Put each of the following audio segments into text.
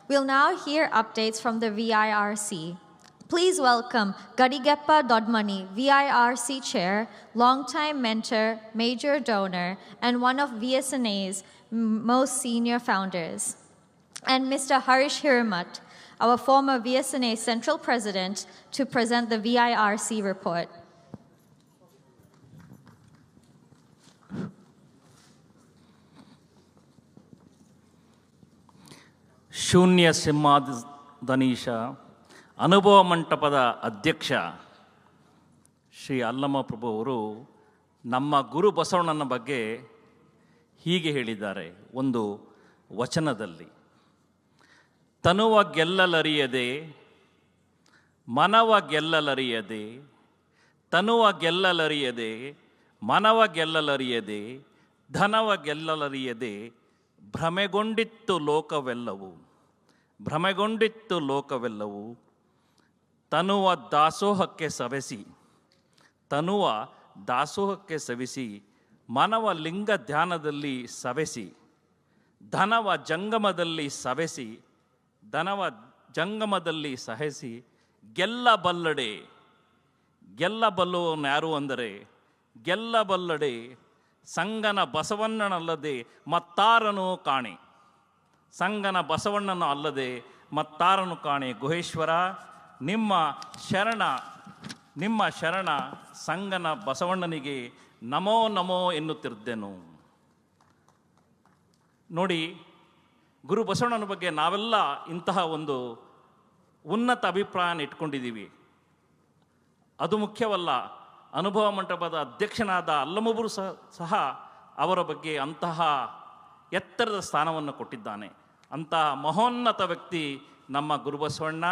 We'll now hear updates from the VIRC. Please welcome Gadigeppa Dodmani, VIRC Chair, longtime mentor, major donor, and one of VSNA's most senior founders. And Mr. Harish Hiramat, our former VSNA Central President, to present the VIRC report. ಶೂನ್ಯ ಸಿಂಹಾದನೀಶ ಅನುಭವ ಮಂಟಪದ ಅಧ್ಯಕ್ಷ ಶ್ರೀ ಅಲ್ಲಮಪ್ರಭು ಅವರು ನಮ್ಮ ಗುರು ಬಸವಣ್ಣನ ಬಗ್ಗೆ ಹೀಗೆ ಹೇಳಿದ್ದಾರೆ ಒಂದು ವಚನದಲ್ಲಿ. ತನುವ ಗೆಲ್ಲಲರಿಯದೆ, ಮನವ ಗೆಲ್ಲಲರಿಯದೆ, ತನುವ ಗೆಲ್ಲಲರಿಯದೆ, ಮನವ ಗೆಲ್ಲಲರಿಯದೆ, ಧನವ ಗೆಲ್ಲಲರಿಯದೆ, ಭ್ರಮೆಗೊಂಡಿತ್ತು ಲೋಕವೆಲ್ಲವೂ, ಭ್ರಮೆಗೊಂಡಿತ್ತು ಲೋಕವೆಲ್ಲವೂ, ತನುವ ದಾಸೋಹಕ್ಕೆ ಸವೆಸಿ, ತನುವ ದಾಸೋಹಕ್ಕೆ ಸವೆಸಿ, ಮನವ ಲಿಂಗ ಧ್ಯಾನದಲ್ಲಿ ಸವೆಸಿ, ಧನವ ಜಂಗಮದಲ್ಲಿ ಸವೆಸಿ, ಧನವ ಜಂಗಮದಲ್ಲಿ ಸಹಸಿ, ಗೆಲ್ಲಬಲ್ಲಡೆ, ಗೆಲ್ಲಬಲ್ಲವನು ಯಾರು ಅಂದರೆ ಗೆಲ್ಲಬಲ್ಲಡೆ ಸಂಗನ ಬಸವಣ್ಣನಲ್ಲದೆ ಮತ್ತಾರನು ಕಾಣೆ, ಸಂಗನ ಬಸವಣ್ಣನ ಅಲ್ಲದೆ ಮತ್ತಾರನು ಕಾಣೆ. ಗುಹೇಶ್ವರ, ನಿಮ್ಮ ಶರಣ ಸಂಗನ ಬಸವಣ್ಣನಿಗೆ ನಮೋ ನಮೋ ಎನ್ನುತ್ತಿದ್ದೆನು. ನೋಡಿ, ಗುರು ಬಸವಣ್ಣನ ಬಗ್ಗೆ ನಾವೆಲ್ಲ ಇಂತಹ ಒಂದು ಉನ್ನತ ಅಭಿಪ್ರಾಯನ ಇಟ್ಕೊಂಡಿದ್ದೀವಿ. ಅದು ಮುಖ್ಯವಲ್ಲ, ಅನುಭವ ಮಂಟಪದ ಅಧ್ಯಕ್ಷನಾದ ಅಲ್ಲಮೊಬ್ಬರು ಸಹ ಅವರ ಬಗ್ಗೆ ಅಂತಹ ಎತ್ತರದ ಸ್ಥಾನವನ್ನು ಕೊಟ್ಟಿದ್ದಾನೆ. ಅಂತಹ ಮಹೋನ್ನತ ವ್ಯಕ್ತಿ ನಮ್ಮ ಗುರುಬಸವಣ್ಣ.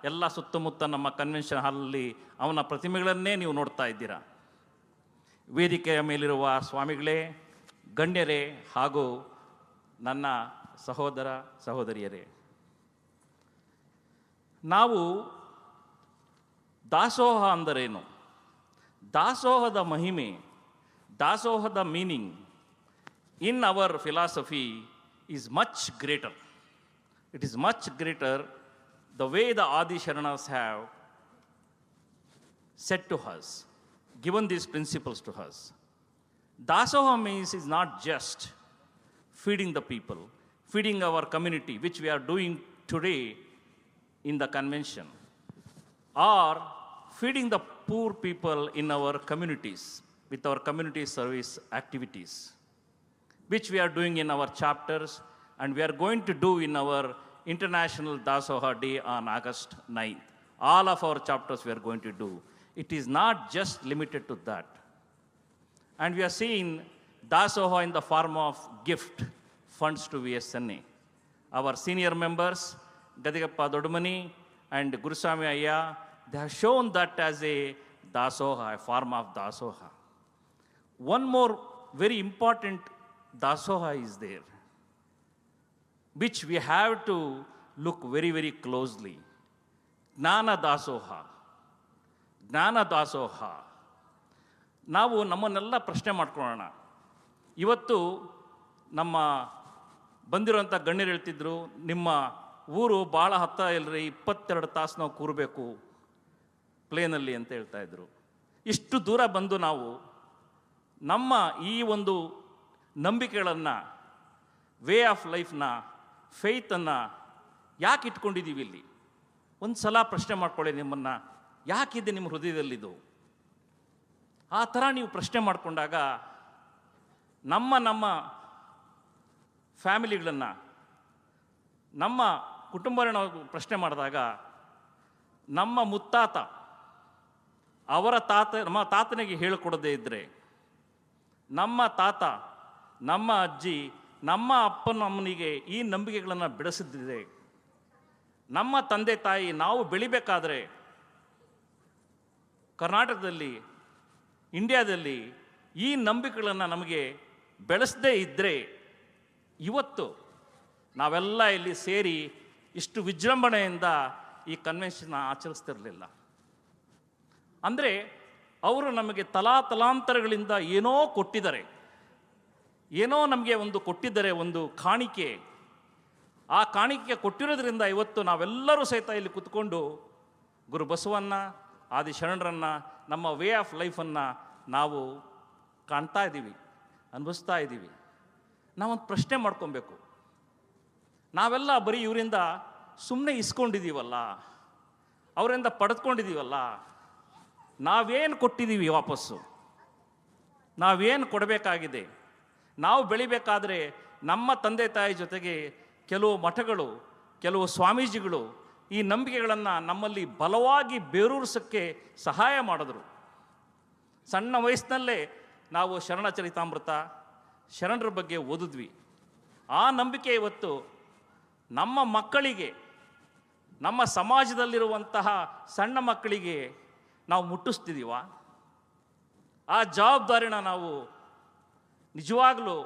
ಎಲ್ಲ ಸುತ್ತಮುತ್ತ ನಮ್ಮ ಕನ್ವೆನ್ಷನ್ ಹಾಲಲ್ಲಿ ಅವನ ಪ್ರತಿಮೆಗಳನ್ನೇ ನೀವು ನೋಡ್ತಾ ಇದ್ದೀರಾ. ವೇದಿಕೆಯ ಮೇಲಿರುವ ಸ್ವಾಮಿಗಳೇ, ಗಣ್ಯರೇ ಹಾಗೂ ನನ್ನ ಸಹೋದರ ಸಹೋದರಿಯರೇ, ನಾವು ದಾಸೋಹ ಅಂದರೇನು, ದಾಸೋಹದ ಮಹಿಮೆ, ದಾಸೋಹದ meaning in our philosophy is much greater. It is much greater the way the Adi Sharanas have said to us, given these principles to us. Dasoha means is not just feeding the people, feeding our community, which we are doing today in the convention, or feeding the poor people in our communities with our community service activities, which we are doing in our chapters and we are going to do in our International Dasoha Day on August 9th. All of our chapters we are going to do. It is not just limited to that. And we are seeing Dasoha in the form of gift funds to VSNA. Our senior members, Gadigeppa Dodmani and Guruswami Ayya, they have shown that as a Dasoha, a form of Dasoha. One more very important Dasoha is there, which we have to look very, very closely. Gnana Dasoha. ಜ್ಞಾನ ದಾಸೋಹ. ನಾವು ನಮ್ಮನ್ನೆಲ್ಲ ಪ್ರಶ್ನೆ ಮಾಡ್ಕೊಳ್ಳೋಣ. ಇವತ್ತು ನಮ್ಮ ಬಂದಿರೋಂಥ ಗಣ್ಯರು ಹೇಳ್ತಿದ್ರು, ನಿಮ್ಮ ಊರು ಭಾಳ ಹತ್ತಿರ ಇಲ್ಲರಿ, 22 ತಾಸು ನಾವು ಕೂರಬೇಕು ಪ್ಲೇನಲ್ಲಿ ಅಂತ ಹೇಳ್ತಾಯಿದ್ರು. ಇಷ್ಟು ದೂರ ಬಂದು ನಾವು ನಮ್ಮ ಈ ಒಂದು ನಂಬಿಕೆಗಳನ್ನು, ವೇ ಆಫ್ ಲೈಫ್ನ, ಫೇತನ್ನು ಯಾಕೆ ಇಟ್ಕೊಂಡಿದ್ದೀವಿ ಇಲ್ಲಿ? ಒಂದು ಸಲ ಪ್ರಶ್ನೆ ಮಾಡ್ಕೊಳ್ಳಿ ನಿಮ್ಮನ್ನು, ಯಾಕಿದೆ ನಿಮ್ಮ ಹೃದಯದಲ್ಲಿದು? ಆ ಥರ ನೀವು ಪ್ರಶ್ನೆ ಮಾಡಿಕೊಂಡಾಗ ನಮ್ಮ ಫ್ಯಾಮಿಲಿಗಳನ್ನು, ನಮ್ಮ ಕುಟುಂಬನ ಪ್ರಶ್ನೆ ಮಾಡಿದಾಗ, ನಮ್ಮ ಮುತ್ತಾತ ಅವರ ನಮ್ಮ ತಾತನಿಗೆ ಹೇಳಿಕೊಡದೇ ಇದ್ದರೆ, ನಮ್ಮ ತಾತ, ನಮ್ಮ ಅಜ್ಜಿ, ನಮ್ಮ ಅಪ್ಪನಮ್ಮನಿಗೆ ಈ ನಂಬಿಕೆಗಳನ್ನು ಬೆಳೆಸಿದ್ದಿದೆ, ನಮ್ಮ ತಂದೆ ತಾಯಿ ನಾವು ಬೆಳಿಬೇಕಾದ್ರೆ ಕರ್ನಾಟಕದಲ್ಲಿ, ಇಂಡಿಯಾದಲ್ಲಿ ಈ ನಂಬಿಕೆಗಳನ್ನು ನಮಗೆ ಬೆಳೆಸದೇ ಇದ್ದರೆ ಇವತ್ತು ನಾವೆಲ್ಲ ಇಲ್ಲಿ ಸೇರಿ ಇಷ್ಟು ವಿಜೃಂಭಣೆಯಿಂದ ಈ ಕನ್ವೆನ್ಷನ್ ಆಚರಿಸ್ತಿರಲಿಲ್ಲ. ಅಂದರೆ ಅವರು ನಮಗೆ ತಲಾಂತರಗಳಿಂದ ಏನೋ ಕೊಟ್ಟಿದ್ದಾರೆ, ಏನೋ ನಮಗೆ ಒಂದು ಕೊಟ್ಟಿದ್ದಾರೆ, ಒಂದು ಕಾಣಿಕೆ. ಆ ಕಾಣಿಕೆ ಕೊಟ್ಟಿರೋದ್ರಿಂದ ಇವತ್ತು ನಾವೆಲ್ಲರೂ ಸಹಿತ ಇಲ್ಲಿ ಕುತ್ಕೊಂಡು ಗುರು ಬಸವಣ್ಣ ಆದಿ ಶರಣರನ್ನ ನಮ್ಮ ವೇ ಆಫ್ ಲೈಫನ್ನು ನಾವು ಕಾಣ್ತಾ ಇದ್ದೀವಿ, ಅನುಭವಿಸ್ತಾ ಇದ್ದೀವಿ. ನಾವೊಂದು ಪ್ರಶ್ನೆ ಮಾಡ್ಕೊಬೇಕು, ನಾವೆಲ್ಲ ಬರೀ ಇವರಿಂದ ಸುಮ್ಮನೆ ಇಸ್ಕೊಂಡಿದ್ದೀವಲ್ಲ, ಅವರಿಂದ ಪಡೆದುಕೊಂಡಿದ್ದೀವಲ್ಲ, ನಾವೇನು ಕೊಟ್ಟಿದ್ದೀವಿ ವಾಪಸ್ಸು? ನಾವೇನು ಕೊಡಬೇಕಾಗಿದೆ? ನಾವು ಬೆಳಿಬೇಕಾದ್ರೆ ನಮ್ಮ ತಂದೆ ತಾಯಿ ಜೊತೆಗೆ ಕೆಲವು ಮಠಗಳು, ಕೆಲವು ಸ್ವಾಮೀಜಿಗಳು ಈ ನಂಬಿಕೆಗಳನ್ನು ನಮ್ಮಲ್ಲಿ ಬಲವಾಗಿ ಬೇರೂರಿಸೋಕ್ಕೆ ಸಹಾಯ ಮಾಡಿದ್ರು. ಸಣ್ಣ ವಯಸ್ಸಿನಲ್ಲೇ ನಾವು ಶರಣ ಚರಿತಾಮೃತ, ಶರಣರ ಬಗ್ಗೆ ಓದಿದ್ವಿ. ಆ ನಂಬಿಕೆ ಇವತ್ತು ನಮ್ಮ ಮಕ್ಕಳಿಗೆ, ನಮ್ಮ ಸಮಾಜದಲ್ಲಿರುವಂತಹ ಸಣ್ಣ ಮಕ್ಕಳಿಗೆ ನಾವು ಮುಟ್ಟಿಸ್ತಿದ್ದೀವ? ಆ ಜವಾಬ್ದಾರಿನ ನಾವು ನಿಜವಾಗಲೂ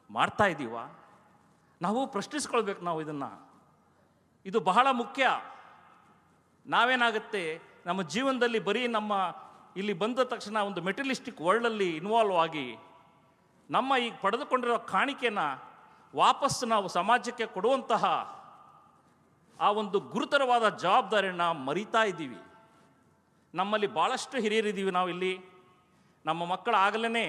ಮಾಡ್ತಾ ಇದ್ದೀವ? ನಾವು ಪ್ರಶ್ನಿಸ್ಕೊಳ್ಬೇಕು ನಾವು ಇದನ್ನು. ಇದು ಬಹಳ ಮುಖ್ಯ. ನಾವೇನಾಗುತ್ತೆ, ನಮ್ಮ ಜೀವನದಲ್ಲಿ ಬರೀ ನಮ್ಮ ಇಲ್ಲಿ ಬಂದ ತಕ್ಷಣ ಒಂದು ಮೆಟೀರಿಯಲಿಸ್ಟಿಕ್ ವರ್ಲ್ಡಲ್ಲಿ ಇನ್ವಾಲ್ವ್ ಆಗಿ ನಮ್ಮ ಈಗ ಪಡೆದುಕೊಂಡಿರೋ ಕಾಣಿಕೆನ ವಾಪಸ್ಸು ನಾವು ಸಮಾಜಕ್ಕೆ ಕೊಡುವಂತಹ ಆ ಒಂದು ಗುರುತರವಾದ ಜವಾಬ್ದಾರಿಯನ್ನು ಮರಿತಾ ಇದ್ದೀವಿ. ನಮ್ಮಲ್ಲಿ ಭಾಳಷ್ಟು ಹಿರಿಯರಿದ್ದೀವಿ ನಾವು ಇಲ್ಲಿ. ನಮ್ಮ ಮಕ್ಕಳು ಆಗಲೇ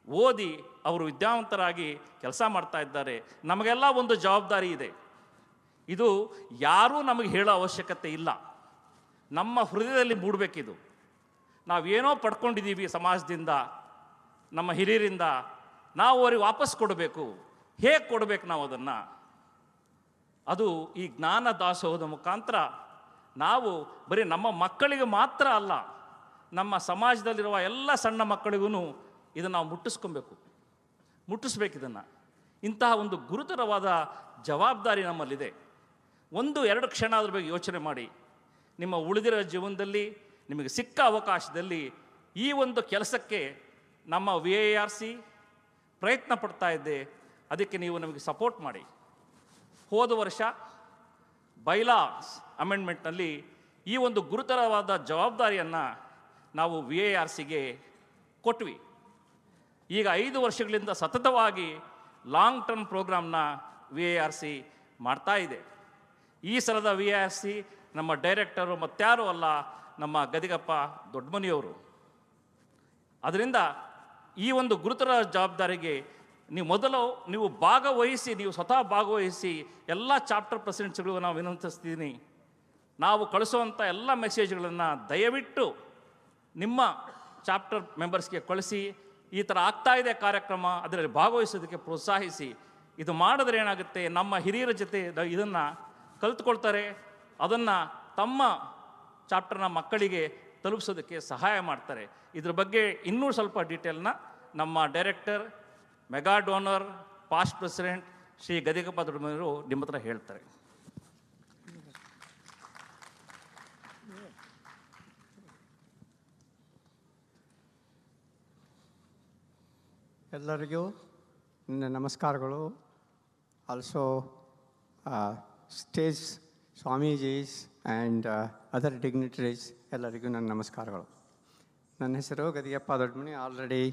ಓದಿ ಅವರು ವಿದ್ಯಾವಂತರಾಗಿ ಕೆಲಸ ಮಾಡ್ತಾ ಇದ್ದಾರೆ. ನಮಗೆಲ್ಲ ಒಂದು ಜವಾಬ್ದಾರಿ ಇದೆ. ಇದು ಯಾರೂ ನಮಗೆ ಹೇಳೋ ಅವಶ್ಯಕತೆ ಇಲ್ಲ, ನಮ್ಮ ಹೃದಯದಲ್ಲಿ ಮೂಡಬೇಕಿದು. ನಾವೇನೋ ಪಡ್ಕೊಂಡಿದ್ದೀವಿ ಸಮಾಜದಿಂದ, ನಮ್ಮ ಹಿರಿಯರಿಂದ, ನಾವು ಅವ್ರಿಗೆ ವಾಪಸ್ ಕೊಡಬೇಕು. ಹೇಗೆ ಕೊಡಬೇಕು ನಾವು ಅದನ್ನು? ಅದು ಈ ಜ್ಞಾನ ದಾಸೋಹದ ಮುಖಾಂತರ ನಾವು ಬರೀ ನಮ್ಮ ಮಕ್ಕಳಿಗೆ ಮಾತ್ರ ಅಲ್ಲ, ನಮ್ಮ ಸಮಾಜದಲ್ಲಿರುವ ಎಲ್ಲ ಸಣ್ಣ ಮಕ್ಕಳಿಗೂ ಇದನ್ನು ನಾವು ಮುಟ್ಟಿಸ್ಬೇಕು ಇದನ್ನು. ಇಂತಹ ಒಂದು ಗುರುತರವಾದ ಜವಾಬ್ದಾರಿ ನಮ್ಮಲ್ಲಿದೆ. 1-2 ಕ್ಷಣ ಅದ್ರ ಬಗ್ಗೆ ಯೋಚನೆ ಮಾಡಿ. ನಿಮ್ಮ ಉಳಿದಿರೋ ಜೀವನದಲ್ಲಿ ನಿಮಗೆ ಸಿಕ್ಕ ಅವಕಾಶದಲ್ಲಿ ಈ ಒಂದು ಕೆಲಸಕ್ಕೆ ನಮ್ಮ VIRC ಪ್ರಯತ್ನ ಪಡ್ತಾ ಇದ್ದೆ. ಅದಕ್ಕೆ ನೀವು ನಮಗೆ ಸಪೋರ್ಟ್ ಮಾಡಿ. ಹೋದ ವರ್ಷ ಬೈಲಾಸ್ ಅಮೆಂಡ್ಮೆಂಟ್ನಲ್ಲಿ ಈ ಒಂದು ಗುರುತರವಾದ ಜವಾಬ್ದಾರಿಯನ್ನು ನಾವು VIRCಗೆ ಕೊಟ್ವಿ. ಈಗ 5 ವರ್ಷಗಳಿಂದ ಸತತವಾಗಿ ಲಾಂಗ್ ಟರ್ಮ್ ಪ್ರೋಗ್ರಾಮ್ನ VIRC ಮಾಡ್ತಾ ಇದೆ. ಈ ಸಲದ VIRC ನಮ್ಮ ಡೈರೆಕ್ಟರು ಮತ್ತಾರೂ ಅಲ್ಲ, ನಮ್ಮ ಗದಿಗಪ್ಪ ದೊಡ್ಡಮನಿಯವರು. ಅದರಿಂದ ಈ ಒಂದು ಗುರುತರ ಜವಾಬ್ದಾರಿಗೆ ನೀವು ಭಾಗವಹಿಸಿ, ನೀವು ಸ್ವತಃ ಭಾಗವಹಿಸಿ. ಎಲ್ಲ ಚಾಪ್ಟರ್ ಪ್ರೆಸಿಡೆಂಟ್ಸ್ಗಳು ನಾವು ವಿನಂತಿಸ್ತೀನಿ, ನಾವು ಕಳಿಸುವಂಥ ಎಲ್ಲ ಮೆಸೇಜ್ಗಳನ್ನು ದಯವಿಟ್ಟು ನಿಮ್ಮ ಚಾಪ್ಟರ್ ಮೆಂಬರ್ಸ್ಗೆ ಕಳಿಸಿ. ಈ ಥರ ಆಗ್ತಾ ಇದೆ ಕಾರ್ಯಕ್ರಮ, ಅದರಲ್ಲಿ ಭಾಗವಹಿಸೋದಕ್ಕೆ ಪ್ರೋತ್ಸಾಹಿಸಿ. ಇದು ಮಾಡಿದ್ರೆ ಏನಾಗುತ್ತೆ, ನಮ್ಮ ಹಿರಿಯರ ಜೊತೆ ಇದನ್ನು ಕಲಿತ್ಕೊಳ್ತಾರೆ, ಅದನ್ನು ತಮ್ಮ ಚಾಪ್ಟರ್ನ ಮಕ್ಕಳಿಗೆ ತಲುಪಿಸೋದಕ್ಕೆ ಸಹಾಯ ಮಾಡ್ತಾರೆ. ಇದ್ರ ಬಗ್ಗೆ ಇನ್ನೂ ಸ್ವಲ್ಪ ಡೀಟೇಲ್ನ ನಮ್ಮ director, mega donor, past president Shri Gadigappa ದೊಡ್ಡಮನಿಯವರು ನಿಮ್ಮ ಹತ್ರ ಹೇಳ್ತಾರೆ. ಎಲ್ಲರಿಗೂ ನಮಸ್ಕಾರಗಳು. Also stage swamijis and other dignitaries ಎಲ್ಲರಿಗೂ ನನ್ನ ನಮಸ್ಕಾರಗಳು. ನನ್ನ ಹೆಸರು ಗದಿಗಪ್ಪ ದೊಡ್ಡಮನಿ. ಆಲ್ರೆಡಿ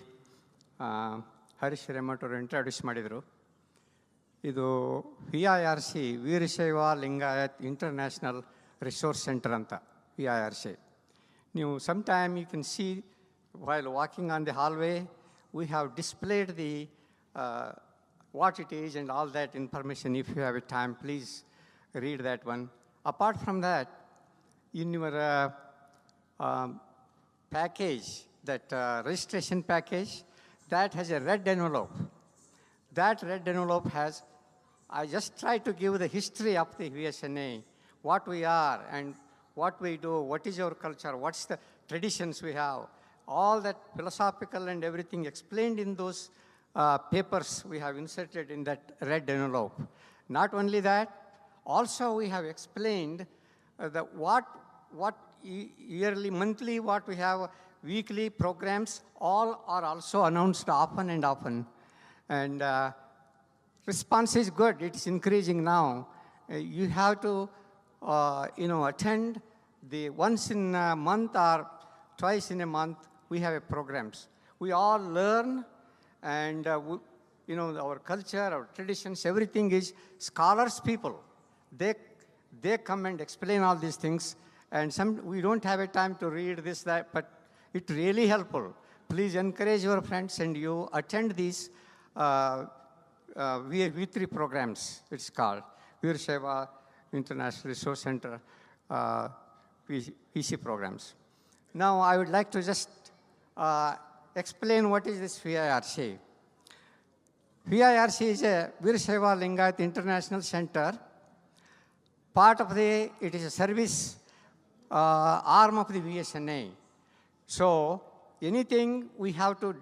ಹರೀಶ್ ಹಿರೇಮಠ್ ಅವರು ಇಂಟ್ರೊಡ್ಯೂಸ್ ಮಾಡಿದರು. ಇದು VIRC Veerashaiva Lingayat international resource centre ಅಂತ VIRC. ನೀವು sometime you can see while walking on the hallway, we have displayed the what it is and all that information. If you have a time, please read that one. Apart from that, in your package, that registration package, that has a red envelope. That red envelope has, I just try to give the history of the VSNA, what we are and what we do, what is our culture, what's the traditions we have. All that philosophical and everything explained in those papers we have inserted in that red envelope. Not only that, also we have explained what yearly, monthly, what we have, weekly programs, all are also announced often and often. And response is good, it's increasing now. You have to, attend the once in a month or twice in a month, we have a programs. We all learn, and our culture, our traditions, everything is scholars people. They come and explain all these things. And we don't have a time to read this, that, but it's really helpful. Please encourage your friends and you attend these V3 programs, it's called. Veer Seva International Resource Center VC programs. Now, I would like to just explain what is this VIRC. VIRC is a Veer Seva Lingayat International Center. It is a service arm of the VSNA. So anything we have to,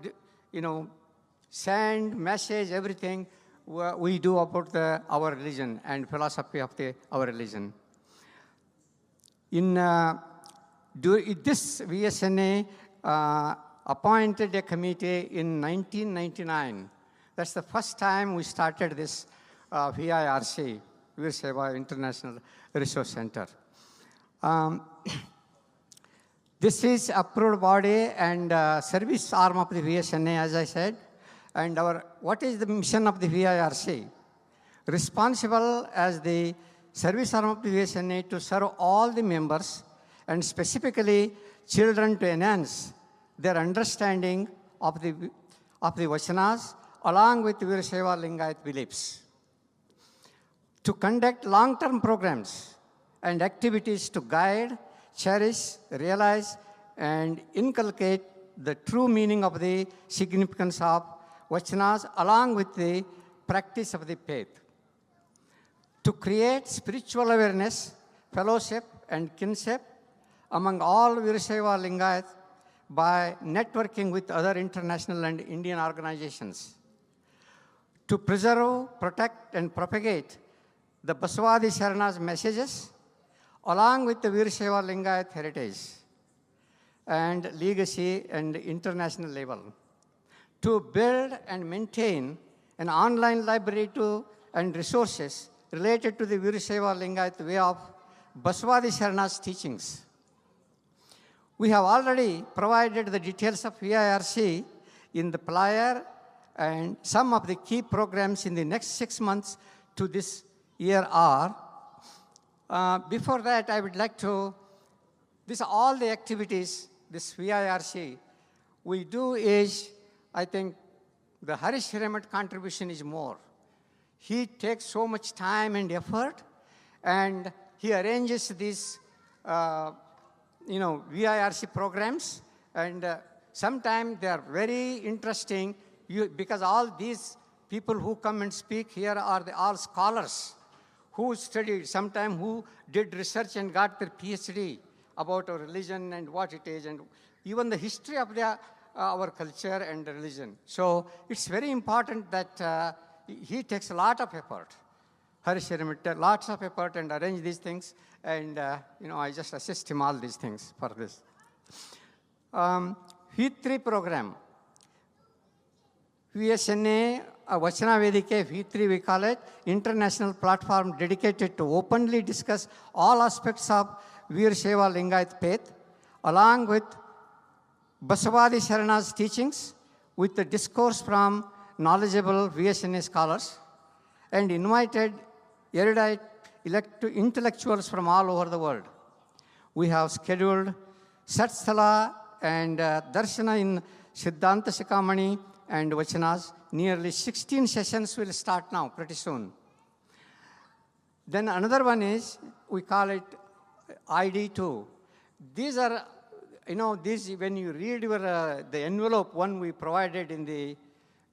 send, message, everything we do about our religion and philosophy of our religion. This VSNA appointed a committee in 1999. That's the first time we started this VIRC, Veer Seva International Resource Center. This is approved body and service arm of the VSNA, as I said. And what is the mission of the VIRC? Responsible as the service arm of the VSNA to serve all the members and specifically children to enhance their understanding of the Vachanas along with Veer Seva Lingayat beliefs. To conduct long-term programs and activities to guide, cherish, realize, and inculcate the true meaning of the significance of Vachanas along with the practice of the faith. To create spiritual awareness, fellowship, and kinship among all Veer Seva Lingayat by networking with other international and Indian organizations. To preserve, protect, and propagate the Baswadi Sharana's messages along with the Veer Seva Lingayat heritage and legacy and international level. To build and maintain an online library and resources related to the Veer Seva Lingayat way of Baswadi Sharana's teachings. We have already provided the details of VIRC in the flyer and some of the key programs in the next 6 months to this year are. Before that, I would like to, all the activities, this VIRC, we do is, I think, the Harish Hiremat contribution is more. He takes so much time and effort, and he arranges these, VIRC programs, and sometimes they are very interesting because all these people who come and speak here are all scholars who studied, sometimes who did research and got their PhD about our religion and what it is, and even the history of our culture and religion. So it's very important that he takes a lot of effort. Harish Hiremat, lots of effort and arrange these things, and I just assist him all these things for this. V3 program. VSNA, Vachana Vedike, V3 we call it, international platform dedicated to openly discuss all aspects of Veer Seva Lingayat faith, along with Baswadi Sharana's teachings, with the discourse from knowledgeable VSNA scholars, and invited erudite intellectuals from all over the world. We have scheduled Satsthala and Darshana in Siddhanta Shikamani and Vachanas. Nearly 16 sessions will start now, pretty soon. Then another one is, we call it ID2. These are, when you read the envelope one we provided in the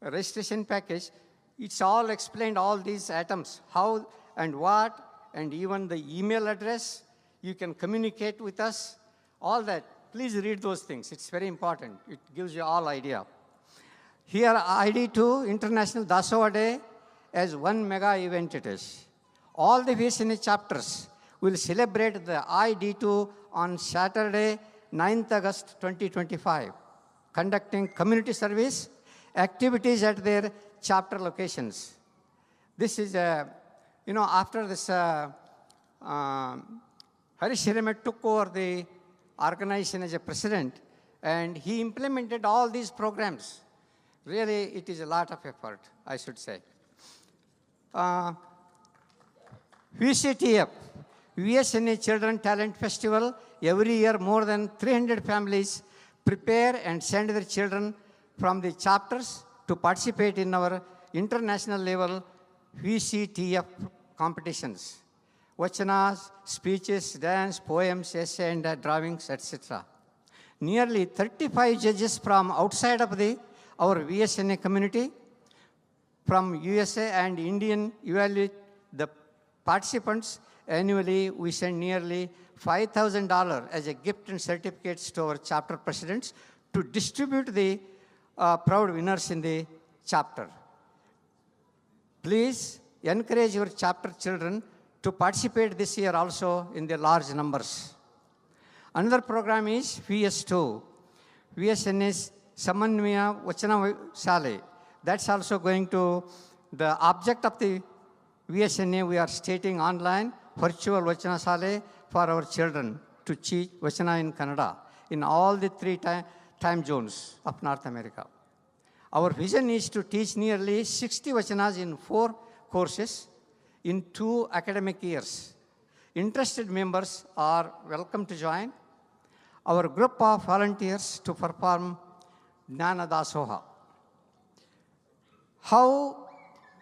registration package, it's all explained, all these items, how and what, and even the email address. You can communicate with us, all that. Please read those things. It's very important. It gives you all idea. Here, ID2, International Dasova Day, as one mega event it is. All the VSNA chapters will celebrate the ID2 on Saturday, 9th August 2025, conducting community service activities at their chapter locations. This is, after this, Harish Hiremat took over the organization as a president, and he implemented all these programs. Really, it is a lot of effort, I should say. VCTF, VSNA Children Talent Festival. Every year, more than 300 families prepare and send their children from the chapters to participate in our international level VCTF competitions. Vachanas, speeches, dance, poems, essay, and drawings, etc. Nearly 35 judges from outside of our VSNA community, from USA and Indian, evaluate the participants. Annually, we send nearly $5,000 as a gift and certificates to our chapter presidents to distribute the proud winners in the chapter. Please encourage your chapter children to participate this year also in the large numbers. Another program is VS2, VSNA's Samanvaya Vachana Shale. That's also going to, the object of the VSNA we are stating online, virtual Vachana Shale for our children to teach Vachana in Kannada in all the three time zones of North America. Our vision is to teach nearly 60 Vachanas in 4 courses in 2 academic years. Interested members are welcome to join our group of volunteers to perform Jnana Dasoha. How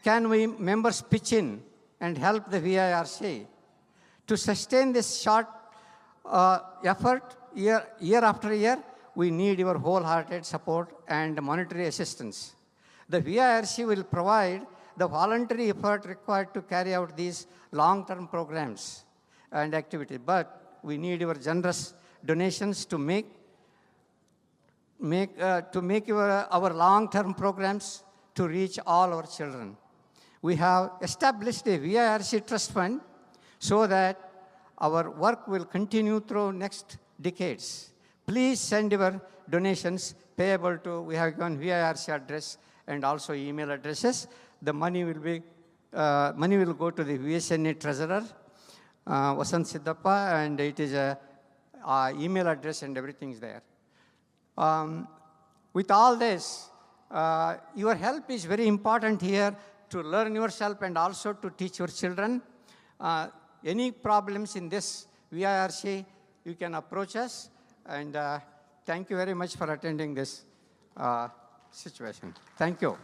can we members pitch in and help the VIRC to sustain this short effort year after year? We need your wholehearted support and monetary assistance. The VIRC will provide the voluntary effort required to carry out these long-term programs and activities, but we need your generous donations to make our long-term programs to reach all our children. We have established a VIRC trust fund so that our work will continue through next decades. Please send your donations payable to, we have given VIRC address and also email addresses. The money will go to the VSNA treasurer, Vasant Siddhappa, and it is a email address and everything is there. With all this, your help is very important here to learn yourself and also to teach your children. Any problems in this VIRC, you can approach us. And thank you very much for attending this situation. Thank you.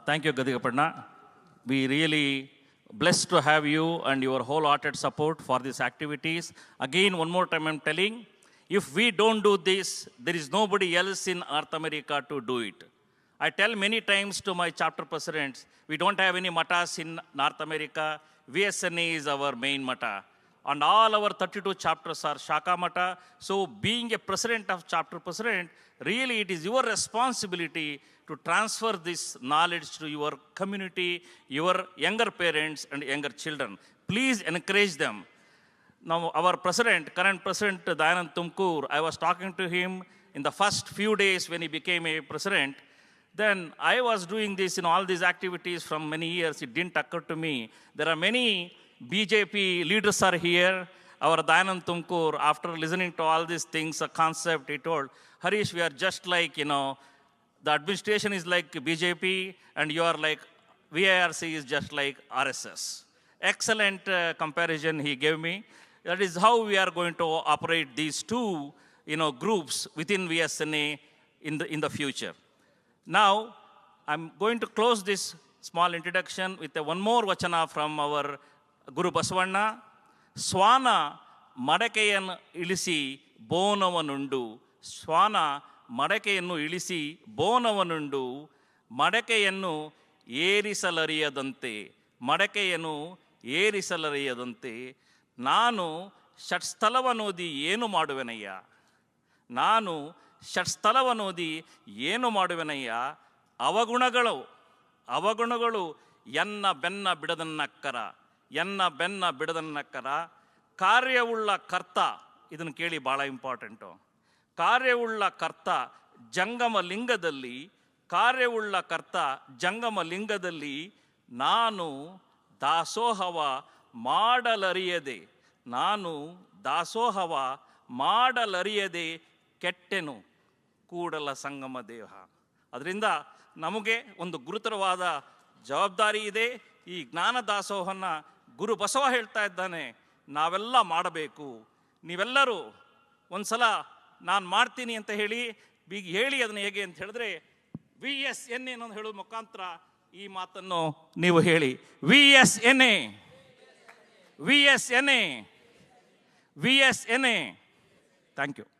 Thank you, Gadigappadna. We really blessed to have you and your wholehearted support for these activities. Again, one more time I'm telling, if we don't do this, there is nobody else in North America to do it. I tell many times to my chapter presidents, we don't have any matas in North America. VSNA is our main mata. And all our 32 chapters are Shaka Mata. So being a president of chapter president, really it is your responsibility to transfer this knowledge to your community, your younger parents and younger children. Please encourage them. Now our president, current president Dayanand Tumkur, I was talking to him in the first few days when he became a president. Then I was doing this in all these activities from many years. It didn't occur to me. There are many BJP leaders are here. Our Dayanand Tumkur, after listening to all these things, a concept, he told, Harish, we are just like, the administration is like BJP and you are like, VIRC is just like RSS. Excellent comparison he gave me. That is how we are going to operate these two, groups within VSNA in the future. Now, I'm going to close this small introduction with one more vachana from our Guru Basavanna. Swana madakeyan ilisi bonavanundu. Swana madakeyannu ilisi bonavanundu. Madakeyannu ಏರಿಸಲರಿಯದಂತೆ ಮಡಕೆಯನ್ನು ಏರಿಸಲರಿಯದಂತೆ ನಾನು ಷಟ್ಸ್ಥಲವನೋದಿ ಏನು ಮಾಡುವೆನಯ್ಯ ನಾನು ಷಟ್ಸ್ಥಲವನೋದಿ ಏನು ಮಾಡುವೆನಯ್ಯ ಅವಗುಣಗಳು ಎನ್ನ ಬೆನ್ನ ಬಿಡದನ್ನಕ್ಕರ ಕಾರ್ಯವುಳ್ಳ ಕರ್ತ ಇದನ್ನು ಕೇಳಿ ಭಾಳ ಇಂಪಾರ್ಟೆಂಟು ಕಾರ್ಯವುಳ್ಳ ಕರ್ತ ಜಂಗಮ ಲಿಂಗದಲ್ಲಿ ನಾನು ದಾಸೋಹವ ಮಾಡಲರಿಯದೆ ನಾನು ದಾಸೋಹವ ಮಾಡಲರಿಯದೆ ಕೆಟ್ಟೆನು ಕೂಡಲ ಸಂಗಮ ದೇಹ. ಅದರಿಂದ ನಮಗೆ ಒಂದು ಗುರುತರವಾದ ಜವಾಬ್ದಾರಿ ಇದೆ. ಈ ಜ್ಞಾನ ದಾಸೋಹವನ್ನು ಗುರು ಬಸವ ಹೇಳ್ತಾ ಇದ್ದಾನೆ, ನಾವೆಲ್ಲ ಮಾಡಬೇಕು. ನೀವೆಲ್ಲರೂ ಒಂದು ಸಲ ನಾನು ಮಾಡ್ತೀನಿ ಅಂತ ಹೇಳಿ ಹೇಳಿ ಅದನ್ನು ಹೇಗೆ ಅಂತ ಹೇಳಿದ್ರೆ VSNA ಅನ್ನೋದು ಹೇಳೋ ಮುಖಾಂತರ ಈ ಮಾತನ್ನು ನೀವು ಹೇಳಿ. VSNA VSNA VSNA. Thank you.